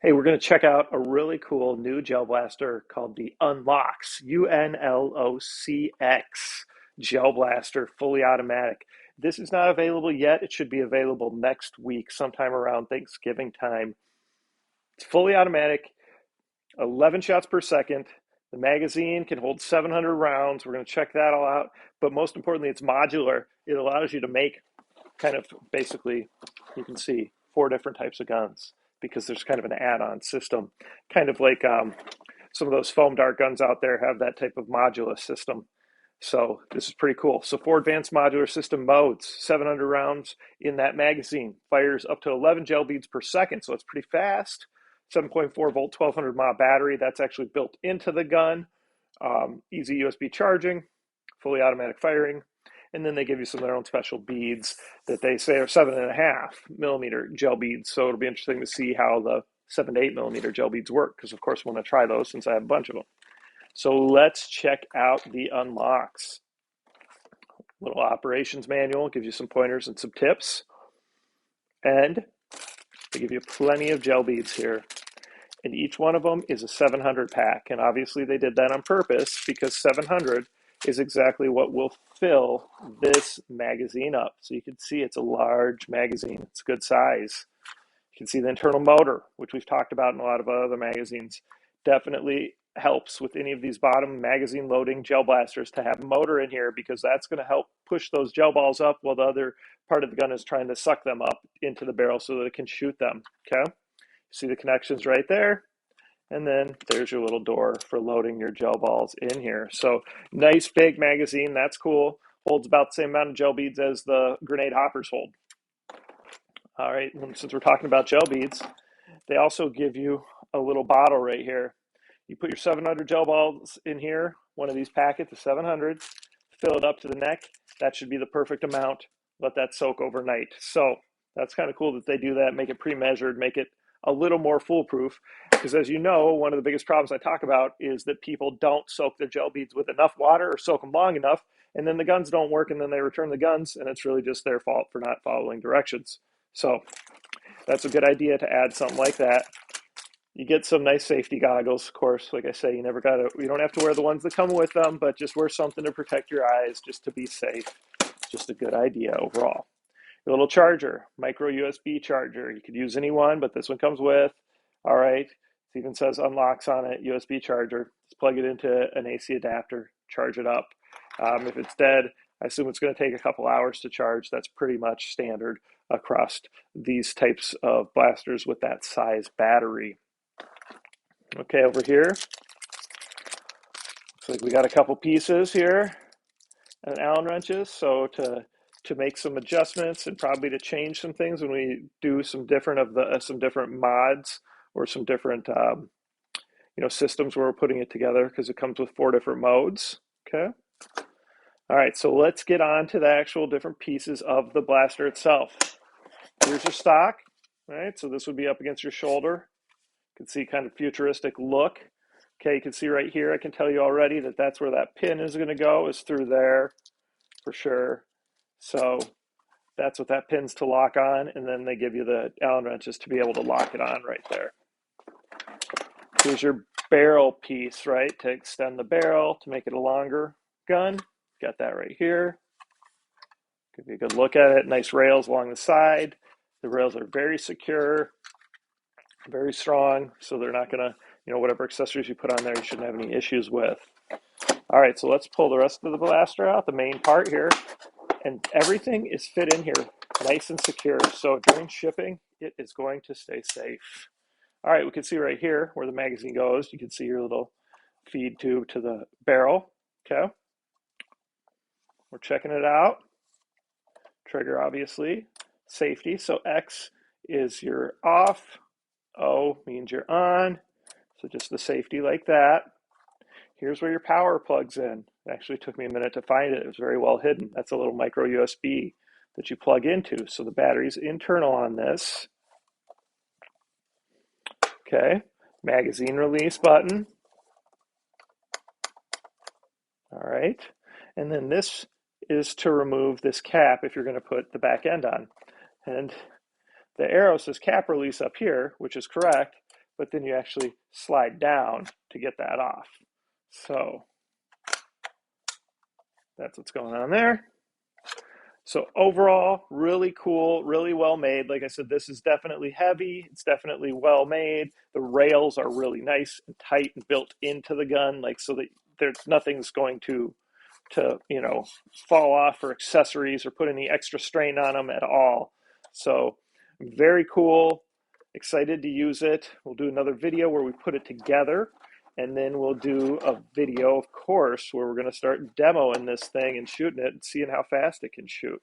Hey, we're going to check out a really cool new gel blaster called the UNLOCX, UNLOCX gel blaster, fully automatic. This is not available yet. It should be available next week, sometime around Thanksgiving time. It's fully automatic, 11 shots per second. The magazine can hold 700 rounds. We're going to check that all out. But most importantly, it's modular. It allows you to make kind of basically, you can see four different types of guns because there's kind of an add-on system, kind of like some of those foam dart guns out there have that type of modular system. So this is pretty cool. So four advanced modular system modes, 700 rounds in that magazine, fires up to 11 gel beads per second, so it's pretty fast. 7.4 volt, 1200 mAh battery. That's actually built into the gun. Easy USB charging, fully automatic firing. And then they give you some of their own special beads that they say are 7.5 millimeter gel beads. So it'll be interesting to see how the 7 to 8 millimeter gel beads work, because of course I want to try those since I have a bunch of them. So let's check out the UNLOCX. Little operations manual gives you some pointers and some tips. And they give you plenty of gel beads here. And each one of them is a 700 pack. And obviously they did that on purpose because 700 is exactly what will fill this magazine up. So you can see it's a large magazine. It's a good size. You can see the internal motor, which we've talked about in a lot of other magazines. Definitely helps with any of these bottom magazine loading gel blasters to have a motor in here, because that's going to help push those gel balls up while the other part of the gun is trying to suck them up into the barrel so that it can shoot them. Okay, see the connections right there. And then there's your little door for loading your gel balls in here. So nice big magazine. That's cool. Holds about the same amount of gel beads as the grenade hoppers hold. All right, since we're talking about gel beads, they also give you a little bottle right here. You put your 700 gel balls in here, one of these packets of 700, fill it up to the neck. That should be the perfect amount. Let that soak overnight. So that's kind of cool that they do that, make it pre-measured, make it a little more foolproof. Because as you know, one of the biggest problems I talk about is that people don't soak their gel beads with enough water or soak them long enough, and then the guns don't work, and then they return the guns, and it's really just their fault for not following directions. So that's a good idea to add something like that. You get some nice safety goggles, of course. Like I say, you don't have to wear the ones that come with them, but just wear something to protect your eyes just to be safe. Just a good idea overall. Your little charger, micro USB charger. You could use any one, but this one comes with. All right. It even says UNLOCX on it, USB charger. Just plug it into an AC adapter, charge it up. If it's dead, I assume it's going to take a couple hours to charge. That's pretty much standard across these types of blasters with that size battery. Okay, over here, looks like we got a couple pieces here and Allen wrenches. So to make some adjustments and probably to change some things when we do some different mods or some different systems where we're putting it together, because it comes with four different modes. Okay. All right, so let's get on to the actual different pieces of the blaster itself. Here's your stock. All right, so this would be up against your shoulder. You can see kind of futuristic look. Okay, you can see right here, I can tell you already that that's where that pin is going to go, is through there for sure. So that's what that pin's to lock on, and then they give you the Allen wrenches to be able to lock it on right there. Here's your barrel piece, right, to extend the barrel, to make it a longer gun. Got that right here. Give you a good look at it. Nice rails along the side. The rails are very secure, very strong, so they're not going to, whatever accessories you put on there, you shouldn't have any issues with. All right, so let's pull the rest of the blaster out, the main part here, and everything is fit in here nice and secure. So during shipping, it is going to stay safe. All right, we can see right here where the magazine goes. You can see your little feed tube to the barrel. Okay, we're checking it out. Trigger, obviously, safety. So X is your off, O means you're on. So just the safety like that. Here's where your power plugs in. It actually took me a minute to find it. It was very well hidden. That's a little micro USB that you plug into. So the battery's internal on this. Okay, magazine release button. All right, and then this is to remove this cap if you're going to put the back end on. And the arrow says cap release up here, which is correct, but then you actually slide down to get that off. So that's what's going on there. So overall, really cool, really well made. Like I said, this is definitely heavy. It's definitely well made. The rails are really nice and tight and built into the gun, like so that there's nothing's going to fall off, or accessories, or put any extra strain on them at all. So very cool. Excited to use it. We'll do another video where we put it together, and then we'll do a video, of course, where we're going to start demoing this thing and shooting it and seeing how fast it can shoot.